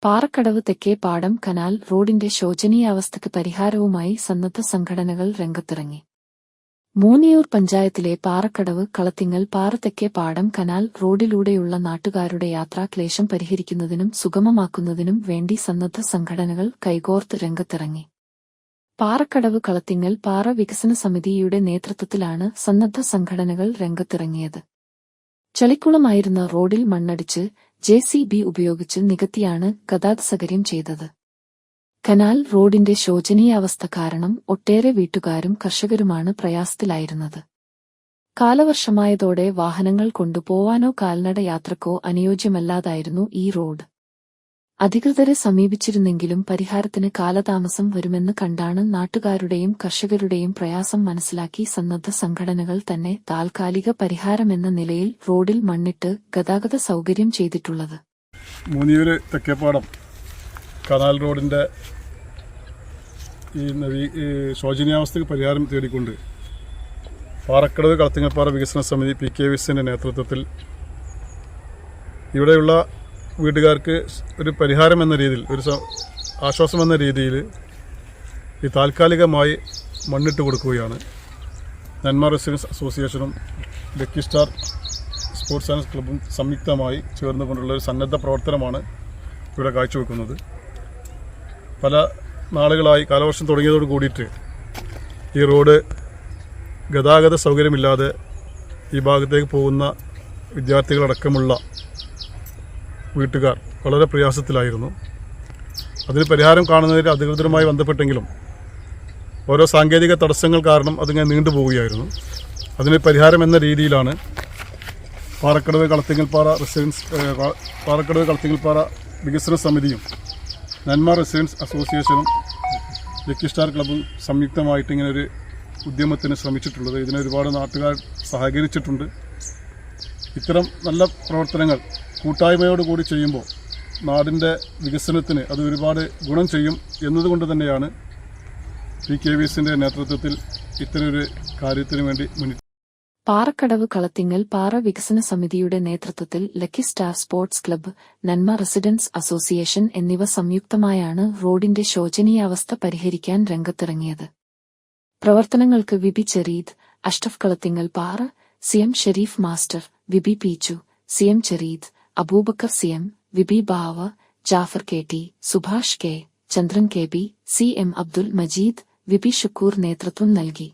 പാറക്കടവ് തെക്കേ പാടം കനാൽ റോഡിന്റെ ശോചനീയാവസ്ഥയ്ക്ക് പരിഹാരവുമായി സന്നദ്ധ സംഘടനകൾ രംഗത്തിറങ്ങി. മൂന്നിയൂർ പഞ്ചായത്തിലെ പാറക്കടവ് കളത്തിങ്ങൽ പാറ തെക്കേ പാടം കനാൽ റോഡിലൂടെയുള്ള നാട്ടുകാരുടെ യാത്രാക്ലേശം പരിഹരിക്കുന്നതിനും സുഗമമാക്കുന്നതിനും വേണ്ടി സന്നദ്ധ സംഘടനകൾ കൈകോർത്ത് രംഗത്തിറങ്ങി. പാറക്കടവ് കളത്തിങ്ങൽ പാറ വികസന സമിതിയുടെ നേതൃത്വത്തിലാണ് സന്നദ്ധ സംഘടനകൾ രംഗത്തിറങ്ങിയത്. ചളിക്കുളമായിരുന്ന റോഡിൽ മണ്ണടിച്ച് JCB ഉപയോഗിച്ച് നികത്തിയാണ് ഗതാഗതസൗകര്യം ചെയ്തത്. കനാൽ റോഡിന്റെ ശോചനീയാവസ്ഥ കാരണം ഒട്ടേറെ വീട്ടുകാരും കർഷകരുമാണ് പ്രയാസത്തിലായിരുന്നത്. കാലവർഷമായതോടെ വാഹനങ്ങൾ കൊണ്ടുപോവാനോ കാൽനട യാത്രക്കോ അനുയോജ്യമല്ലാതായിരുന്നു ഈ റോഡ്. അധികൃതരെ സമീപിച്ചിരുന്നെങ്കിലും പരിഹാരത്തിന് കാലതാമസം വരുമെന്ന് കണ്ടാണ് നാട്ടുകാരുടെയും കർഷകരുടെയും പ്രയാസം മനസ്സിലാക്കി സന്നദ്ധ സംഘടനകൾ തന്നെ താൽക്കാലിക പരിഹാരമെന്ന നിലയിൽ റോഡിൽ മണ്ണിട്ട് ഗതാഗത സൗകര്യം ചെയ്തിട്ടുള്ളത്. മൂന്നിയൂര് തെക്കേപ്പാടം കനാൽ റോഡിന്റെ ഈ ശോചനീയാവസ്ഥയ്ക്ക് പരിഹാരം തേടിക്കൊണ്ട് പാറക്കടവ് കളത്തിങ്ങൽപ്പാറ വികസന സമിതി PKVSന്റെ നേതൃത്വത്തിൽ ഇവിടെയുള്ള വീട്ടുകാർക്ക് ഒരു പരിഹാരം എന്ന രീതിയിൽ, ഒരു ആശ്വാസം എന്ന രീതിയിൽ ഈ താൽക്കാലികമായി മണ്ണിട്ട് കൊടുക്കുകയാണ്. നെന്മാർ റെസിഡൻസ് അസോസിയേഷനും ലക്കി സ്റ്റാർ സ്പോർട്സ് ആൻഡ് ക്ലബും സംയുക്തമായി ചേർന്നുകൊണ്ടുള്ള ഒരു സന്നദ്ധ പ്രവർത്തനമാണ് ഇവിടെ കാഴ്ചവെക്കുന്നത്. പല നാളുകളായി കാലവർഷം തുടങ്ങിയതോട് കൂടിയിട്ട് ഈ റോഡ് ഗതാഗത സൗകര്യമില്ലാതെ ഈ ഭാഗത്തേക്ക് പോകുന്ന വിദ്യാർത്ഥികളടക്കമുള്ള വീട്ടുകാർ വളരെ പ്രയാസത്തിലായിരുന്നു. അതിന് പരിഹാരം കാണുന്നതിന് അധികൃതരുമായി ബന്ധപ്പെട്ടെങ്കിലും ഓരോ സാങ്കേതിക തടസ്സങ്ങൾ കാരണം അതിങ്ങനെ നീണ്ടുപോവുകയായിരുന്നു. അതിന് പരിഹാരം എന്ന രീതിയിലാണ് പാറക്കടവ് കളത്തിങ്ങൽപ്പാറ വികസന സമിതിയും നെന്മാർ റെസിഡൻസ് അസോസിയേഷനും ലക്കി സ്റ്റാർ ക്ലബും സംയുക്തമായിട്ട് ഇങ്ങനെ ഒരു ഉദ്യമത്തിന് ശ്രമിച്ചിട്ടുള്ളത്. ഇതിന് ഒരുപാട് നാട്ടുകാർ സഹകരിച്ചിട്ടുണ്ട്. ഇത്തരം നല്ല പ്രവർത്തനങ്ങൾ കൂട്ടായ്മയോടുകൂടി ചെയ്യുമ്പോൾ നാടിൻ്റെ വികസനത്തിന് അത് ഒരുപാട് ഗുണം ചെയ്യും എന്നതുകൊണ്ട് തന്നെയാണ് PKVSന്റെ നേതൃത്വത്തിൽ ഇത്തരമൊരു കാര്യത്തിനു വേണ്ടി മുന്നിട്ട്. പാറക്കടവ് കളത്തിങ്ങൽ പാറ വികസന സമിതിയുടെ നേതൃത്വത്തിൽ lucky star sports club, Nenmara residence association എന്നിവ സംയുക്തമായാണ് റോഡിന്റെ ശോചനീയാവസ്ഥ പരിഹരിക്കാൻ രംഗത്തിറങ്ങിയത്. പ്രവർത്തനങ്ങൾക്ക് വിബി ചെറീദ്, അഷ്റഫ് കളത്തിങ്ങൽ പാറ, CM Sharif master, വിബി Peechu, CM ചെറീദ്, Abubakar CM, വിബി ബാവ, ജാഫർ KT, സുഭാഷ് K, ചന്ദ്രൻ KB, CM അബ്ദുൽ മജീദ്, വിബി ഷുക്കൂർ നേതൃത്വം നൽകി.